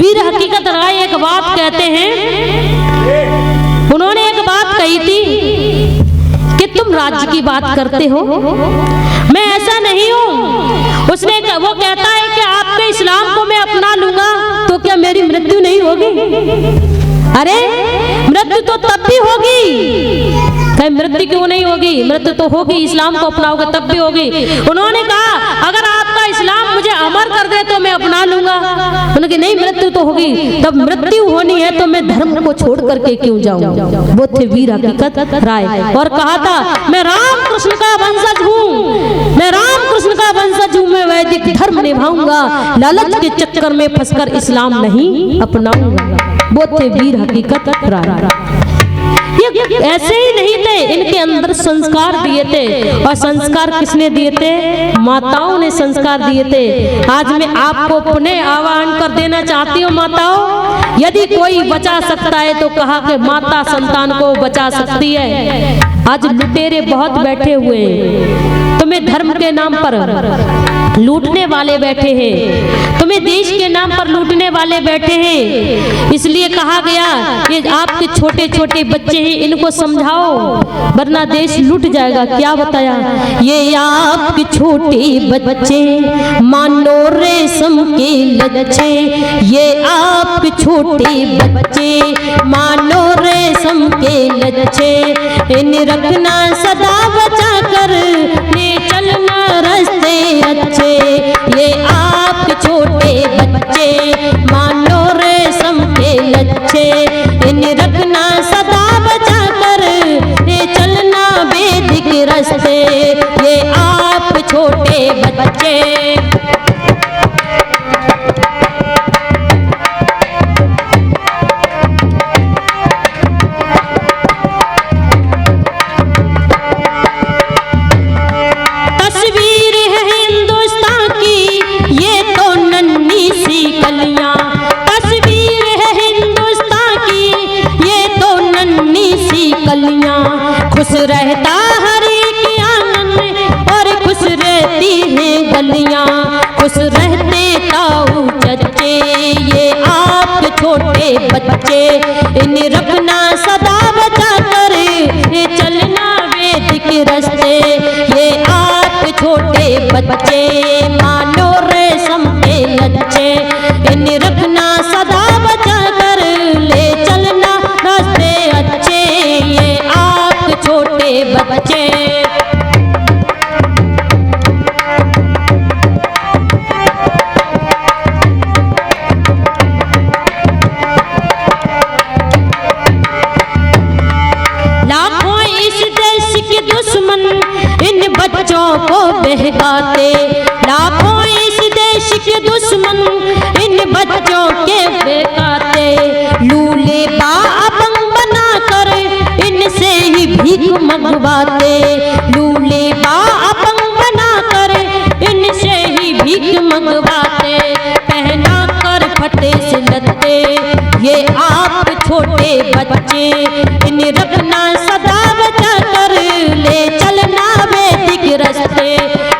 वीर हकीकत राय एक बात कहते हैं, उन्होंने एक बात कही थी कि तुम राज्य की बात करते हो, मैं ऐसा नहीं हूँ। उसने वो कहता है कि आपके इस्लाम को मैं अपना लूंगा तो क्या मेरी मृत्यु नहीं होगी? अरे मृत्यु तो तब भी होगी। कहीं मृत्यु क्यों नहीं होगी? मृत्यु तो होगी, इस्लाम को अपनाओगे तब भी होगी। उन्होंने कहा अगर आपका इस्लाम मुझे अमर कर दे तो मैं अपना लूंगा। उन्होंने कहा नहीं, मृत्यु तो होगी, तब मृत्यु होनी है तो मैं धर्म को छोड़ करके क्यों जाऊं? वो थे वीर हकीकत राय। और कहा था मैं राम कृष्ण का वंशज हूँ, मैं राम कृष्ण का वंशज हूँ, मैं वैदिक धर्म निभाऊंगा, लालच के चक्कर में फंसकर इस्लाम नहीं अपनाऊंगा। वो थे वीर हकीकत राय। ये ऐसे ही नहीं थे, इनके अंदर संस्कार दिए थे। और संस्कार किसने दिए थे? माताओं ने संस्कार दिए थे। आज मैं आपको पुनः आह्वान कर देना चाहती हूँ, माताओं, यदि कोई बचा सकता है तो कहा कि माता संतान को बचा सकती है। आज लुटेरे बहुत बैठे हुए हैं, तुम्हें धर्म के नाम पर लूटने वाले बैठे हैं, तुम्हें देश के नाम पर लूटने वाले बैठे हैं। इसलिए कहा गया कि आपके छोटे छोटे बच्चे हैं, इनको समझाओ वरना देश लूट जाएगा। क्या बताया? ये आपके छोटे बच्चे मानो रेशम के लच्छे, ये आपके छोटे बच्चे मानो रेशम के लच्छे, इन्हें रखना सदा बचा कर, ले चलना रास्ते अच्छे। ये आपके छोटे बच्चे मानो रेशम के लच्छे, इन्हें रखना सदा बचा कर, ले चलना वैदिक रास्ते। ये आप छोटे बच्चे खुश रहता हर एक आंगन और खुश रहती हैं गलियां, खुश रहते ताऊ चच्चे। ये आपके छोटे बच्चे इन्हें रखना सदा बचा कर, ये चलना वैदिक रास्ते। ये आपके छोटे बच्चे मानो रेशम के लच्छे, इन्हें रखना सदा बचा कर, ले चलना रास्ते अच्छे। ये छोटे बच्चे लाखों इस देश के दुश्मन इन बच्चों को बहकाते, लाखों इस देश के दुश्मन इन बच्चों के बहकाते। लूले बापंग बना कर इनसे ही भीख मंगवाते, लूले बापंग बना कर इनसे ही भीख मंगवाते। पहना कर फटे से लत्ते ये आप छोटे बच्चे, इन्हें रखना सदा बचा कर, ले चलना वैदिक रास्ते।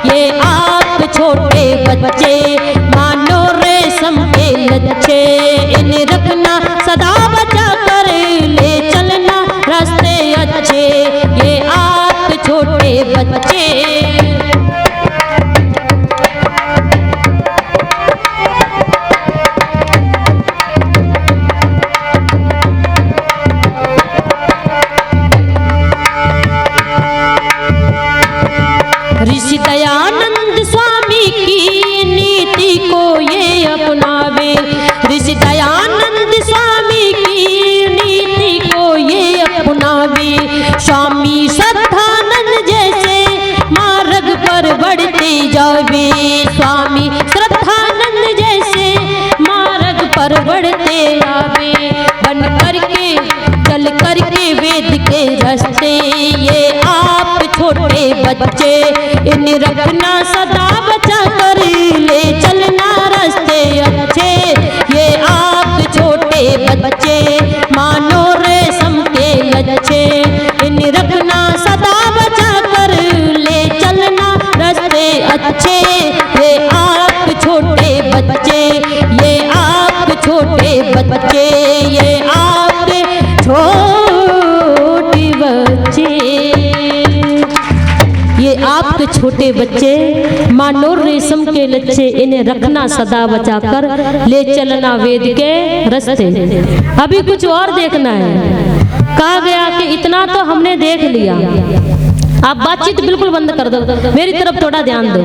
ये आप छोटे बच्चे मानो रेशम के लच्छे, इन्हें रखना सदा बचा कर, ले चलना रास्ते अच्छे। ये आप छोटे बच्चे ऋषि दयानंद स्वामी की नीति को ये अपनावे, ऋषि दयानंद स्वामी की नीति को ये अपनावे। स्वामी श्रद्धानंद जैसे मार्ग पर बढ़ते जावे, स्वामी श्रद्धानंद जैसे मार्ग पर बढ़ते आवे। बन करके चल करके वेद के रास्ते ये आप छोटे बच्चे, इन्हें रखना सदा बचा कर, ले चलना रास्ते अच्छे। ये आप छोटे बच्चे मानो रेशम के लच्छे, इन्हें रखना सदा बचा कर, ले चलना रास्ते अच्छे। ये आप छोटे बच्चे, ये आप छोटे छोटे बच्चे, ये आपके छोटे बच्चे, ये आपके छोटे बच्चे मानो रेशम के लच्छे, इन्हें रखना सदा बचाकर, ले चलना वेद के रास्ते। अभी कुछ और देखना है। कहा गया कि इतना तो हमने देख लिया, आप बातचीत बिल्कुल बंद कर दो, मेरी तरफ थोड़ा ध्यान दो।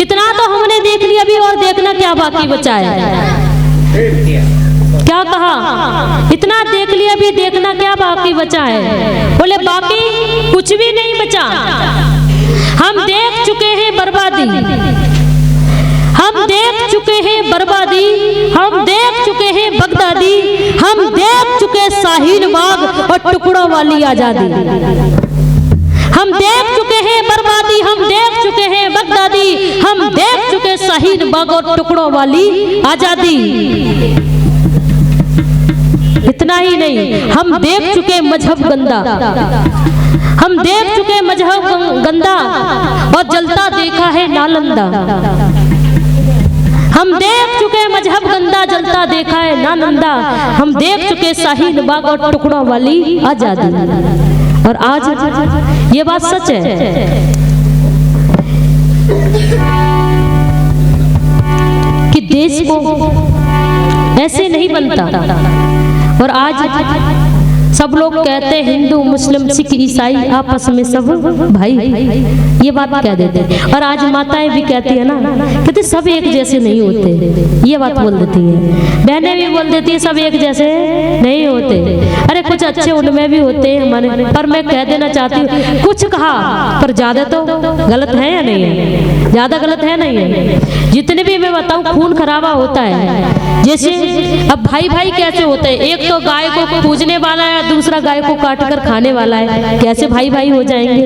इतना तो हमने देख लिया, अभी और देखना क्या बाकी बचा है। क्या कहा? इतना देख लिया, अभी देखना क्या बाकी बचा है। बोले बाकी कुछ भी नहीं बचा, हम देख चुके हैं बर्बादी, हम देख चुके हैं बर्बादी, हम देख चुके हैं बगदादी, हम देख चुके शाहीन बाग और टुकड़ों वाली आजादी। हम देख चुके हैं बर्बादी, हम देख चुके हैं बगदादी, हम देख चुके शाहीन बाग और टुकड़ों वाली आजादी। इतना ही नहीं, हम देख चुके मजहब गंदा, हम देख चुके मजहब गंदा और जलता देखा है नालंदा। हम देख चुके मजहब गंदा, जलता देखा है नालंदा। हम देख चुके शाहीन बाग और टुकड़ों वाली आजादी। और आज ये बात सच है कि देश को ऐसे नहीं बनता। और आज सब लोग कहते हैं हिंदू मुस्लिम सिख ईसाई आपस में सब भाई, ये बात कह देते। और आज माताएं भी कहती है ना, कहते सब एक जैसे नहीं होते, ये बात बोल देती है। बहनें भी बोल देती है सब एक जैसे नहीं होते। अरे कुछ अच्छे उनमें भी होते हैं हमारे, पर मैं कह देना चाहती हूँ, कुछ कहा पर ज्यादा तो गलत है या नहीं है? ज्यादा गलत है नहीं है? जितने भी मैं बताऊं खून खराबा होता है। जैसे अब भाई भाई कैसे होते हैं? एक तो गाय को पूजने वाला है, दूसरा गाय को काट कर खाने वाला है, कैसे भाई भाई हो जाएंगे?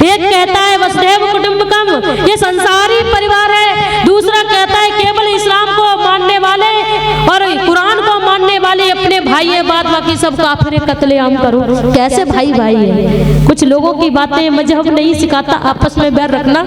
एक कहता है वसुधैव कुटुंबकम, ये संसारी परिवार है, दूसरा कहता है केवल इस्लाम को मानने वाले और कुरान को मानने वाले अपने भाई है, बाद बाकी सब काफिर कत्लेआम करो। कैसे भाई भाई है? कुछ लोगों की बातें मजहब नहीं सिखाता आपस में बैर रखना,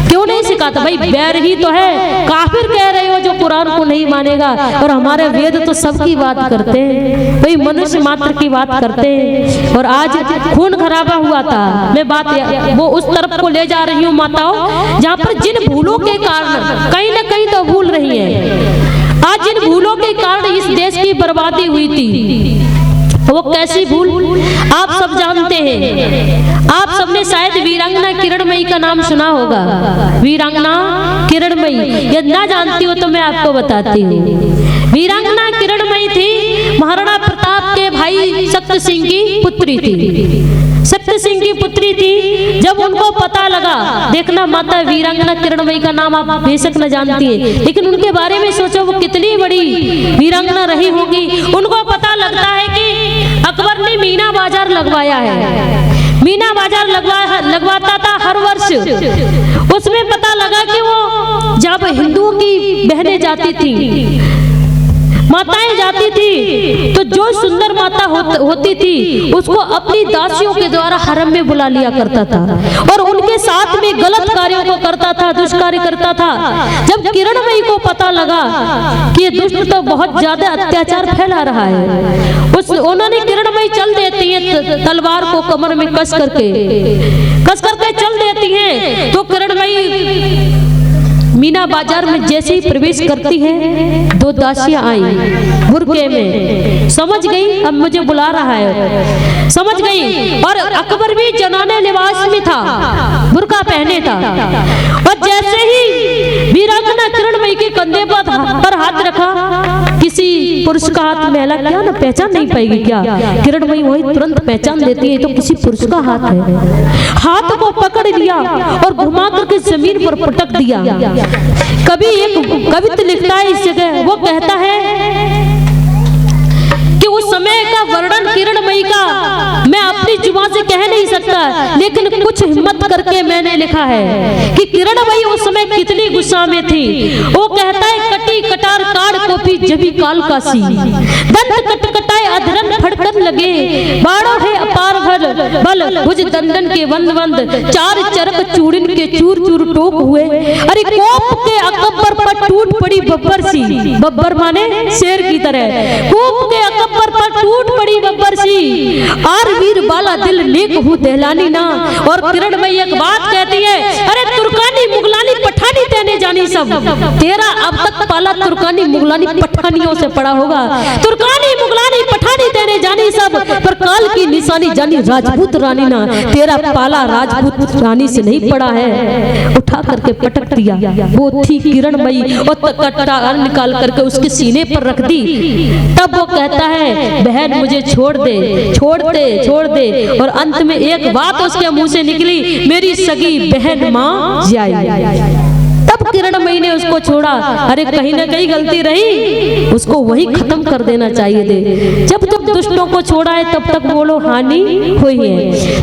क्यों नहीं सिखाता? भाई बैर ही तो है, काफिर कह रहे हो जो कुरान को नहीं मानेगा, और हमारे वेद तो सबकी बात करते हैं, भाई मनुष्य मात्र की बात करते हैं। और आज खून खराबा हुआ था, मैं बात वो उस तरफ को ले जा रही हूँ माताओं, जहाँ पर जिन भूलों के कारण कहीं न कहीं तो भूल रही है, आज जिन भूलों के कारण इस देश की बर्बादी हुई थी, वो कैसी भूल आप सब जानते हैं। आप सबने शायद वीरांगना किरणमयी का नाम सुना होगा। वीरांगना किरणमयी, यदि ना जानती हो तो मैं आपको बताती हूँ। वीरांगना किरणमयी थी महाराणा प्रताप के भाई शक्ति सिंह की पुत्री थी। शक्ति सिंह की पुत्री थी। जब उनको पता लगा, देखना माता वीरांगना किरणमयी का नाम आप बेशक न जानती है, लेकिन उनके बारे में सोचो वो कितनी बड़ी वीरांगना रही होगी। उनको पता लगता है कि अकबर ने मीना बाजार लगवाया है, मीना बाजार लगवाता था हर वर्ष। उसमें पता लगा कि वो जब हिंदुओं की बहनें जाती थी, माताएं जाती थी, तो जो सुंदर माता होती थी उसको अपनी दासियों के द्वारा हरम में बुला लिया करता था और उनके साथ में गलत कार्यों को करता था, दुष्कार्य करता था। जब किरणमयी को पता लगा कि ये दुष्ट तो बहुत ज्यादा अत्याचार फैला रहा है, उन्होंने किरणमयी चल देती है तलवार को कमर में कस करके चल देती है। तो किरणमयी मीना बाजार में जैसे ही प्रवेश करती है, दो दासियां आई बुरके में, समझ गई अब मुझे बुला रहा है, समझ गई। और अकबर भी जनाने लिबास में था, बुरका पहने था। और जैसे ही वीरांगना किरणमयी के कंधे पर हाथ रखा, किसी पुरुष का हाथ मैला क्या ना पहचान नहीं पाएगी क्या? किरणमयी वही तुरंत पहचान लेती है, तो किसी पुरुष का हाथ है। हाथ को पकड़ लिया और घुमा करके जमीन पर पटक दिया। कभी एक कविता लिखता है इस जगह, वो कहता है कि उस समय का वर्णन किरणमयी का मैं अपनी जुबान से कह नहीं सकता, लेकिन कुछ हिम्मत करके मैंने लिखा है कि किरणमयी उस समय कितनी गुस्सा में थी। वो कहता है कटी कटार काड़ कोपी जबी काल कासी, दंत कटकटाए अधरन फड़कन लगे, बाड़ो है अपार बल भुज दंडन के वंद वंद, चार चरक चूड़िन के चूर चूर टोक हुए। अरे कोप के अकबर पर टूट पड़ी बब्बर सी, बब्बर माने शेर की तरह, कोप के अकबर पर टूट पड़ी बब्बर सी, आर वीर बाला दिल नेक हूँ दहलानी ना। और किरणमयी एक बात कहती है, अरे तुर्कानी मुगलानी पठानी तेने जानी सब, तेरा अब तक पाला तुर्कानी मुगलानी पठानियों से पड़ा होगा, तुर्कानी मुगलानी पठानी तेने जानी सब, पर काल की निशानी जानी राजपूत रानी ना, तेरा पाला राजपूत रानी से नहीं पड़ा है। उठा करके पटक दिया। वो थी किरणमयी और कटार निकाल करके उसके सीने पर रख दी। तब वो कहता है बहन मुझे छोड़ दे, छोड़ दे, छोड़ दे। और अंत में एक बात उसके मुंह से निकली, मेरी सगी बहन मां जाई। तब किरणमयी ने उसको छोड़ा। अरे कहीं ना कहीं गलती रही, उसको वही खत्म कर देना चाहिए थे। जब तक दुष्टों को छोड़ा है तब तक बोलो हानि हुई है।